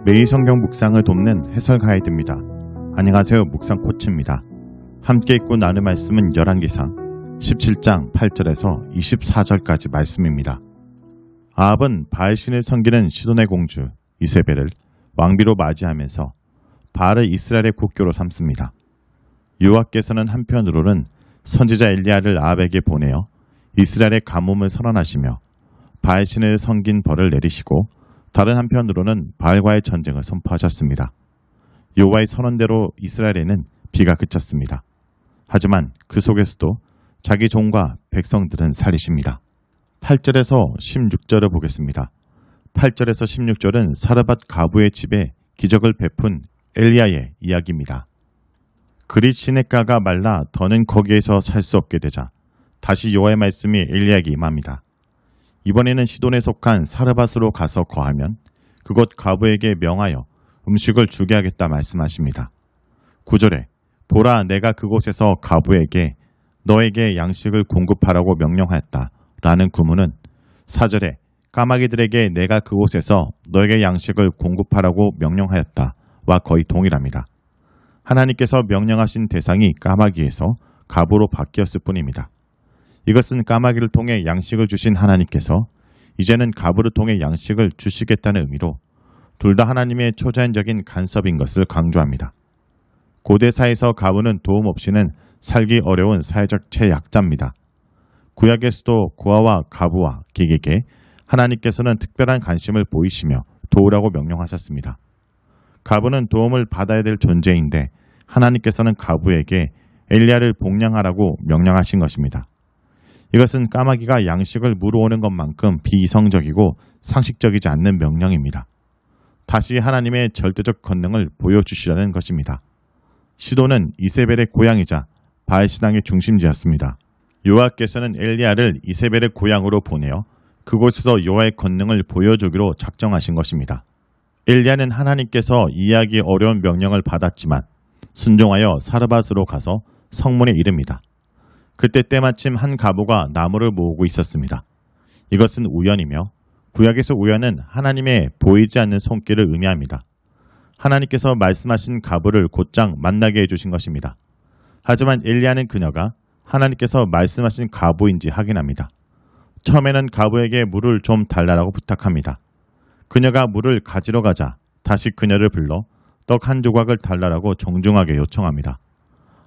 매일 성경 묵상을 돕는 해설 가이드입니다. 안녕하세요. 묵상 코치입니다. 함께 읽고 나눌 말씀은 열왕기상 17장 8절에서 24절까지 말씀입니다. 아합은 바알신을 섬기는 시돈의 공주 이세벨을 왕비로 맞이하면서 바알을 이스라엘의 국교로 삼습니다. 여호와께서는 한편으로는 선지자 엘리야를 아합에게 보내어 이스라엘의 가뭄을 선언하시며 바알신을 섬긴 벌을 내리시고 다른 한편으로는 바알과의 전쟁을 선포하셨습니다. 여호와의 선언대로 이스라엘에는 비가 그쳤습니다. 하지만 그 속에서도 자기 종과 백성들은 살리십니다. 8절에서 16절을 보겠습니다. 8절에서 16절은 사르밧 가부의 집에 기적을 베푼 엘리야의 이야기입니다. 그리 시냇가가 말라 더는 거기에서 살 수 없게 되자 다시 여호와의 말씀이 엘리야에게 임합니다. 이번에는 시돈에 속한 사르밧으로 가서 거하면 그곳 가부에게 명하여 음식을 주게 하겠다 말씀하십니다. 9절에 보라 내가 그곳에서 가부에게 너에게 양식을 공급하라고 명령하였다 라는 구문은 4절에 까마귀들에게 내가 그곳에서 너에게 양식을 공급하라고 명령하였다와 거의 동일합니다. 하나님께서 명령하신 대상이 까마귀에서 가부로 바뀌었을 뿐입니다. 이것은 까마귀를 통해 양식을 주신 하나님께서 이제는 가부를 통해 양식을 주시겠다는 의미로 둘 다 하나님의 초자연적인 간섭인 것을 강조합니다. 고대사에서 가부는 도움 없이는 살기 어려운 사회적 최약자입니다. 구약에서도 고아와 가부와 객에게 하나님께서는 특별한 관심을 보이시며 도우라고 명령하셨습니다. 가부는 도움을 받아야 될 존재인데 하나님께서는 가부에게 엘리야를 복량하라고 명령하신 것입니다. 이것은 까마귀가 양식을 물어오는 것만큼 비이성적이고 상식적이지 않는 명령입니다. 다시 하나님의 절대적 권능을 보여주시라는 것입니다. 시돈은 이세벨의 고향이자 바알 신앙의 중심지였습니다. 여호와께서는 엘리야를 이세벨의 고향으로 보내어 그곳에서 여호와의 권능을 보여주기로 작정하신 것입니다. 엘리야는 하나님께서 이해하기 어려운 명령을 받았지만 순종하여 사르밧으로 가서 성문에 이릅니다. 그때 때마침 한 가부가 나무를 모으고 있었습니다. 이것은 우연이며 구약에서 우연은 하나님의 보이지 않는 손길을 의미합니다. 하나님께서 말씀하신 가부를 곧장 만나게 해주신 것입니다. 하지만 엘리야는 그녀가 하나님께서 말씀하신 가부인지 확인합니다. 처음에는 가부에게 물을 좀 달라고 부탁합니다. 그녀가 물을 가지러 가자 다시 그녀를 불러 떡 한 조각을 달라고 정중하게 요청합니다.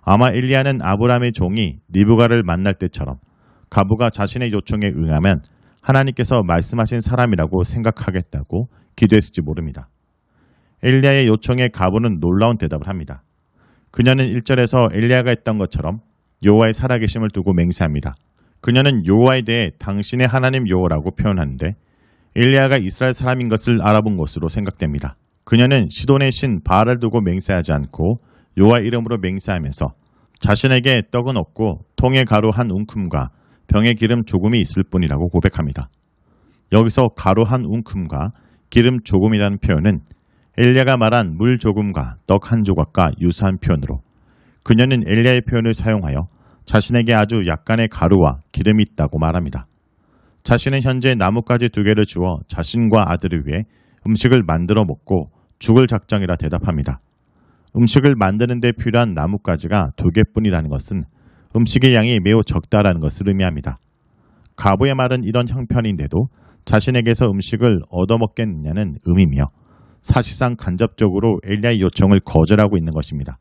아마 엘리야는 아브라함의 종이 리브가를 만날 때처럼 가부가 자신의 요청에 응하면 하나님께서 말씀하신 사람이라고 생각하겠다고 기도했을지 모릅니다. 엘리야의 요청에 가부는 놀라운 대답을 합니다. 그녀는 1절에서 엘리야가 했던 것처럼 여호와의 살아계심을 두고 맹세합니다. 그녀는 여호와에 대해 당신의 하나님 여호와라고 표현하는데 엘리야가 이스라엘 사람인 것을 알아본 것으로 생각됩니다. 그녀는 시돈의 신 바알을 두고 맹세하지 않고 여호와 이름으로 맹세하면서 자신에게 떡은 없고 통에 가루 한 웅큼과 병에 기름 조금이 있을 뿐이라고 고백합니다. 여기서 가루 한 웅큼과 기름 조금이라는 표현은 엘리야가 말한 물 조금과 떡 한 조각과 유사한 표현으로 그녀는 엘리야의 표현을 사용하여 자신에게 아주 약간의 가루와 기름이 있다고 말합니다. 자신은 현재 나뭇가지 2개를 주어 자신과 아들을 위해 음식을 만들어 먹고 죽을 작정이라 대답합니다. 음식을 만드는 데 필요한 나뭇가지가 2개뿐이라는 것은 음식의 양이 매우 적다라는 것을 의미합니다. 가부의 말은 이런 형편인데도 자신에게서 음식을 얻어먹겠느냐는 의미며 사실상 간접적으로 엘리야의 요청을 거절하고 있는 것입니다.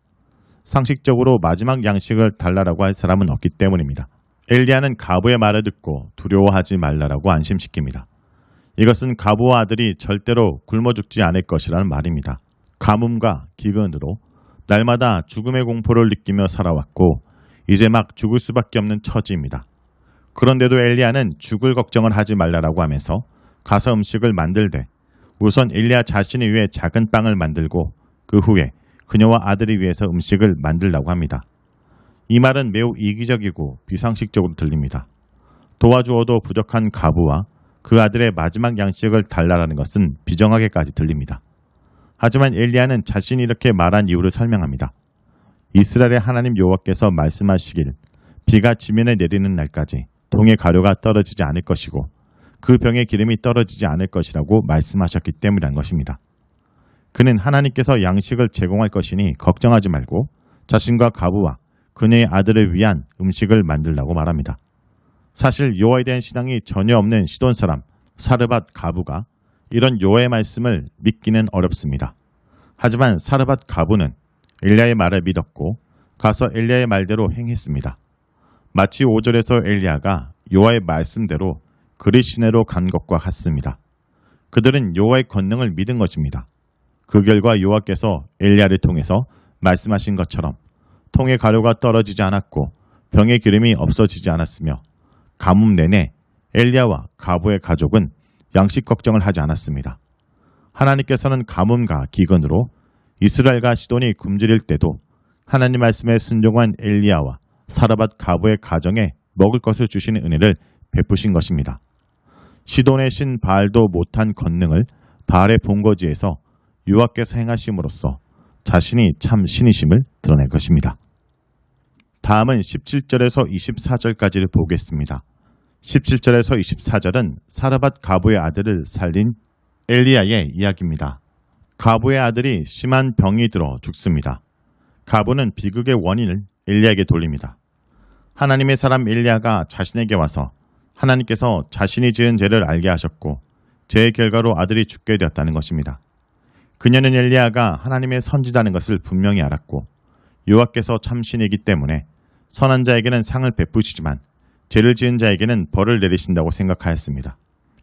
상식적으로 마지막 양식을 달라고 할 사람은 없기 때문입니다. 엘리야는 가부의 말을 듣고 두려워하지 말라라고 안심시킵니다. 이것은 가부와 아들이 절대로 굶어 죽지 않을 것이라는 말입니다. 가뭄과 기근으로 날마다 죽음의 공포를 느끼며 살아왔고 이제 막 죽을 수밖에 없는 처지입니다. 그런데도 엘리야는 죽을 걱정을 하지 말라라고 하면서 가서 음식을 만들되 우선 엘리야 자신을 위해 작은 빵을 만들고 그 후에 그녀와 아들을 위해서 음식을 만들라고 합니다. 이 말은 매우 이기적이고 비상식적으로 들립니다. 도와주어도 부족한 가부와 그 아들의 마지막 양식을 달라라는 것은 비정하게까지 들립니다. 하지만 엘리야는 자신이 이렇게 말한 이유를 설명합니다. 이스라엘의 하나님 여호와께서 말씀하시길 비가 지면에 내리는 날까지 동의 가루가 떨어지지 않을 것이고 그 병에 기름이 떨어지지 않을 것이라고 말씀하셨기 때문이라는 것입니다. 그는 하나님께서 양식을 제공할 것이니 걱정하지 말고 자신과 가부와 그녀의 아들을 위한 음식을 만들라고 말합니다. 사실 여호와에 대한 신앙이 전혀 없는 시돈 사람 사르밧 가부가 이런 여호와의 말씀을 믿기는 어렵습니다. 하지만 사르밧 가부는 엘리야의 말을 믿었고 가서 엘리야의 말대로 행했습니다. 마치 5절에서 엘리야가 여호와의 말씀대로 그리 시내로 간 것과 같습니다. 그들은 여호와의 권능을 믿은 것입니다. 그 결과 여호와께서 엘리야를 통해서 말씀하신 것처럼 통의 가루가 떨어지지 않았고 병의 기름이 없어지지 않았으며 가뭄 내내 엘리야와 가부의 가족은 양식 걱정을 하지 않았습니다. 하나님께서는 가뭄과 기근으로 이스라엘과 시돈이 굶주릴 때도 하나님 말씀에 순종한 엘리야와 사르밧 가부의 가정에 먹을 것을 주시는 은혜를 베푸신 것입니다. 시돈의 신 바알도 못한 권능을 바알의 본거지에서 여호와께서 행하심으로써 자신이 참 신이심을 드러낼 것입니다. 다음은 17절에서 24절까지를 보겠습니다. 17절에서 24절은 사르밧 가부의 아들을 살린 엘리야의 이야기입니다. 가부의 아들이 심한 병이 들어 죽습니다. 가부는 비극의 원인을 엘리야에게 돌립니다. 하나님의 사람 엘리야가 자신에게 와서 하나님께서 자신이 지은 죄를 알게 하셨고 죄의 결과로 아들이 죽게 되었다는 것입니다. 그녀는 엘리야가 하나님의 선지자라는 것을 분명히 알았고 여호와께서 참 신이기 때문에 선한 자에게는 상을 베푸시지만 죄를 지은 자에게는 벌을 내리신다고 생각하였습니다.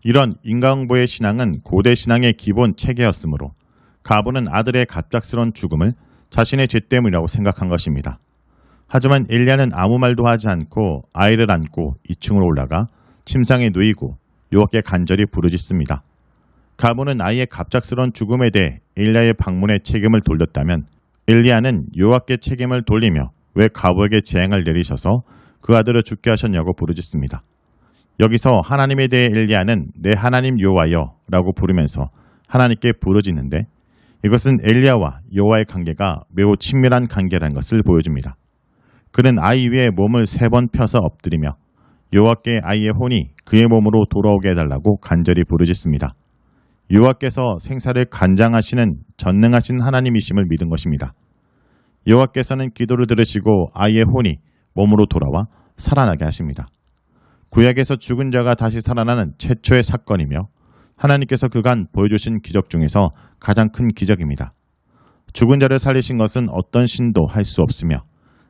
이런 인과응보의 신앙은 고대 신앙의 기본 체계였으므로 가부는 아들의 갑작스러운 죽음을 자신의 죄 때문이라고 생각한 것입니다. 하지만 엘리야는 아무 말도 하지 않고 아이를 안고 2층으로 올라가 침상에 누이고 여호와께 간절히 부르짖습니다. 가부는 아이의 갑작스러운 죽음에 대해 엘리야의 방문에 책임을 돌렸다면 엘리야는 여호와께 책임을 돌리며 왜 가부에게 재앙을 내리셔서 그 아들을 죽게 하셨냐고 부르짖습니다. 여기서 하나님에 대해 엘리야는 내 하나님 여호와여 라고 부르면서 하나님께 부르짖는데 이것은 엘리야와 여호와의 관계가 매우 친밀한 관계라는 것을 보여줍니다. 그는 아이 위에 몸을 3번 펴서 엎드리며 여호와께 아이의 혼이 그의 몸으로 돌아오게 해달라고 간절히 부르짖습니다. 여호와께서 생사를 관장하시는 전능하신 하나님이심을 믿은 것입니다. 여호와께서는 기도를 들으시고 아이의 혼이 몸으로 돌아와 살아나게 하십니다. 구약에서 죽은 자가 다시 살아나는 최초의 사건이며 하나님께서 그간 보여주신 기적 중에서 가장 큰 기적입니다. 죽은 자를 살리신 것은 어떤 신도 할 수 없으며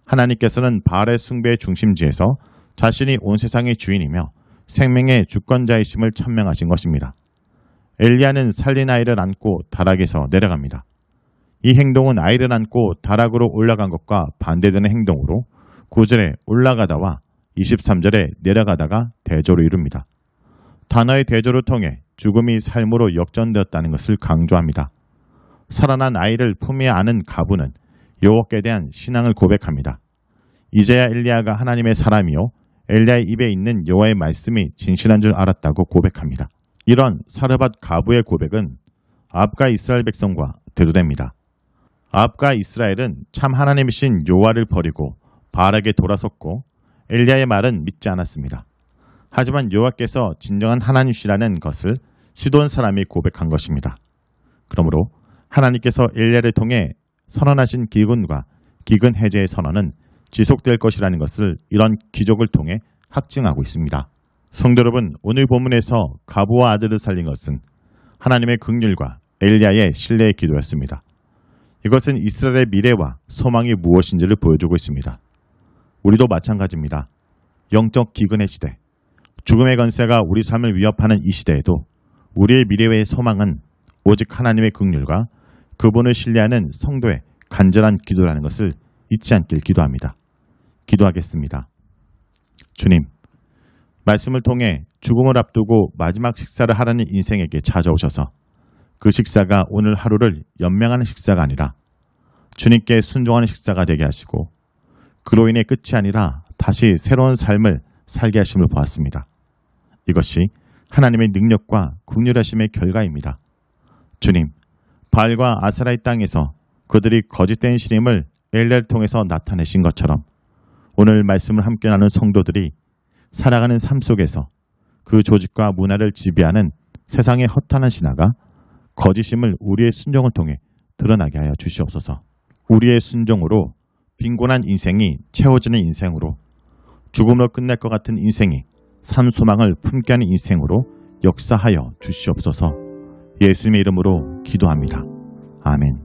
하나님께서는 바알의 숭배의 중심지에서 자신이 온 세상의 주인이며 생명의 주권자이심을 천명하신 것입니다. 엘리야는 살린 아이를 안고 다락에서 내려갑니다. 이 행동은 아이를 안고 다락으로 올라간 것과 반대되는 행동으로 9절에 올라가다와 23절에 내려가다가 대조를 이룹니다. 단어의 대조를 통해 죽음이 삶으로 역전되었다는 것을 강조합니다. 살아난 아이를 품에 안은 가부는 여호와께 대한 신앙을 고백합니다. 이제야 엘리야가 하나님의 사람이요 엘리야의 입에 있는 여호와의 말씀이 진실한 줄 알았다고 고백합니다. 이런 사르밧 가부의 고백은 아합과 이스라엘 백성과 대조됩니다. 아합과 이스라엘은 참 하나님이신 여호와를 버리고 바알에게 돌아섰고 엘리야의 말은 믿지 않았습니다. 하지만 여호와께서 진정한 하나님이시라는 것을 시돈 사람이 고백한 것입니다. 그러므로 하나님께서 엘리야를 통해 선언하신 기근과 기근 해제의 선언은 지속될 것이라는 것을 이런 기적을 통해 확증하고 있습니다. 성도 여러분, 오늘 본문에서 가부와 아들을 살린 것은 하나님의 긍휼과 엘리야의 신뢰의 기도였습니다. 이것은 이스라엘의 미래와 소망이 무엇인지를 보여주고 있습니다. 우리도 마찬가지입니다. 영적 기근의 시대, 죽음의 권세가 우리 삶을 위협하는 이 시대에도 우리의 미래의 소망은 오직 하나님의 긍휼과 그분을 신뢰하는 성도의 간절한 기도라는 것을 잊지 않길 기도합니다. 기도하겠습니다. 주님, 말씀을 통해 죽음을 앞두고 마지막 식사를 하라는 인생에게 찾아오셔서 그 식사가 오늘 하루를 연명하는 식사가 아니라 주님께 순종하는 식사가 되게 하시고 그로 인해 끝이 아니라 다시 새로운 삶을 살게 하심을 보았습니다. 이것이 하나님의 능력과 긍휼하심의 결과입니다. 주님, 바알과 아세라의 땅에서 그들이 거짓된 신임을 엘리야를 통해서 나타내신 것처럼 오늘 말씀을 함께 나눈 성도들이 살아가는 삶 속에서 그 조직과 문화를 지배하는 세상의 허탄한 신화가 거짓임을 우리의 순종을 통해 드러나게 하여 주시옵소서. 우리의 순종으로 빈곤한 인생이 채워지는 인생으로, 죽음으로 끝날 것 같은 인생이 삶소망을 품게 하는 인생으로 역사하여 주시옵소서. 예수님의 이름으로 기도합니다. 아멘.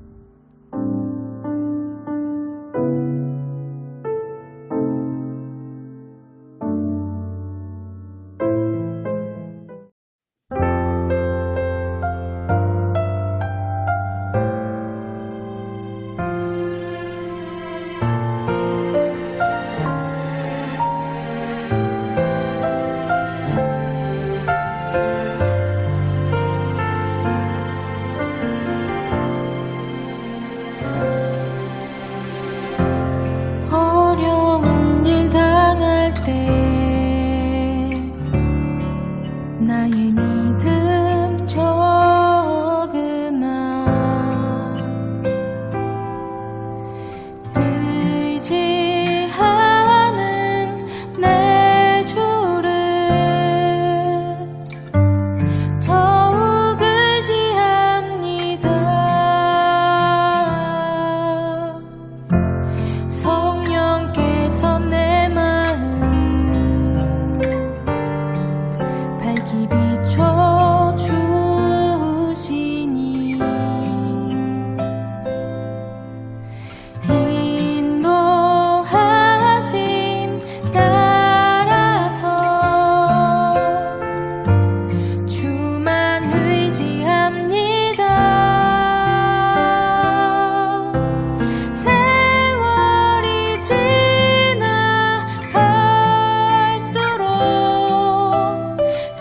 어려운 일 당할 때 나의 믿음 적으나 의지하는 내 주를 더욱 의지합니다. 성령께서 내 마음 밝히 비춰주시니 인도하심 따라서 주만 의지합니다. 세월이 지나갈수록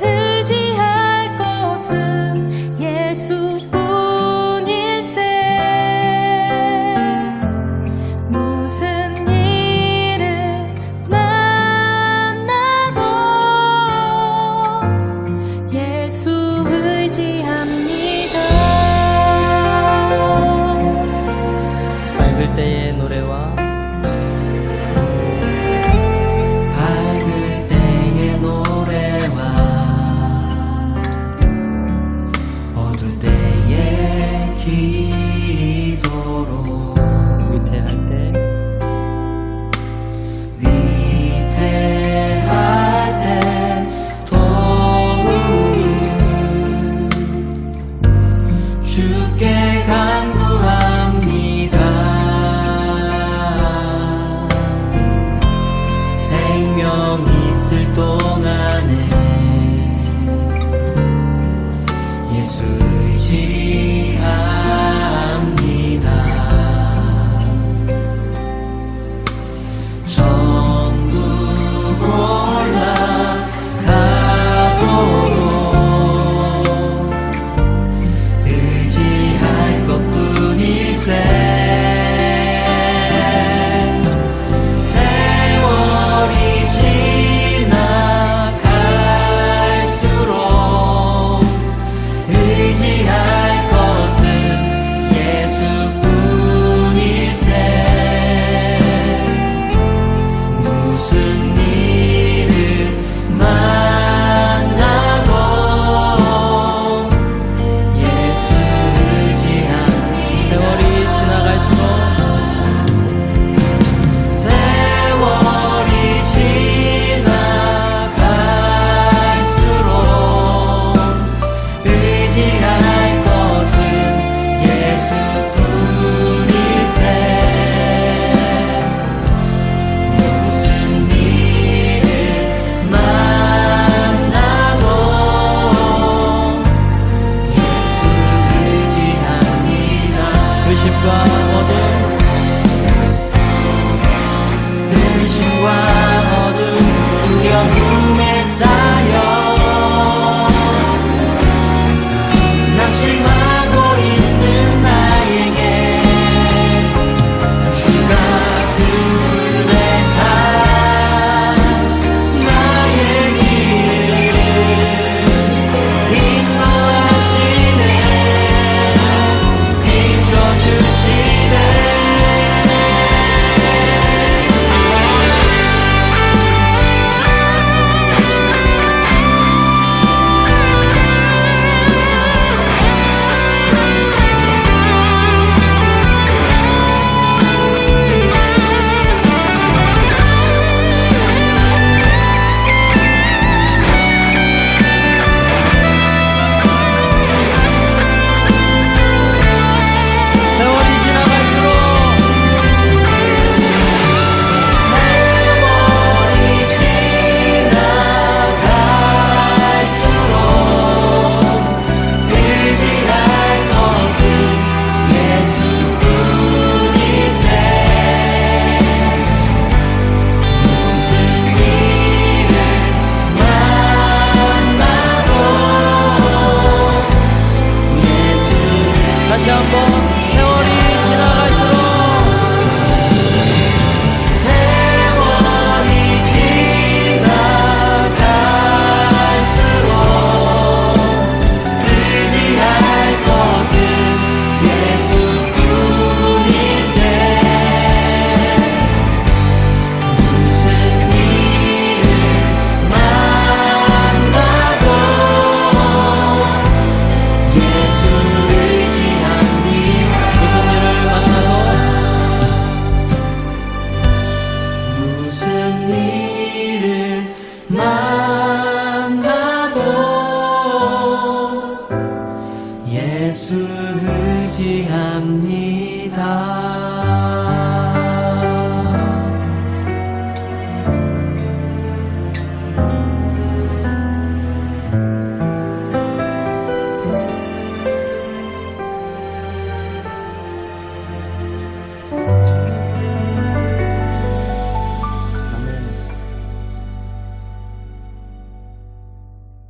의지할 것은 예수뿐일세. 무슨 일을 만나도 예수 의지합니다. 밝을 때의 노래와 밝을 때의 노래와 어두울 때의 기도로 위태할 때 위태할 때 도움을 주께 간구합니다. 생명 있을 동안에 예수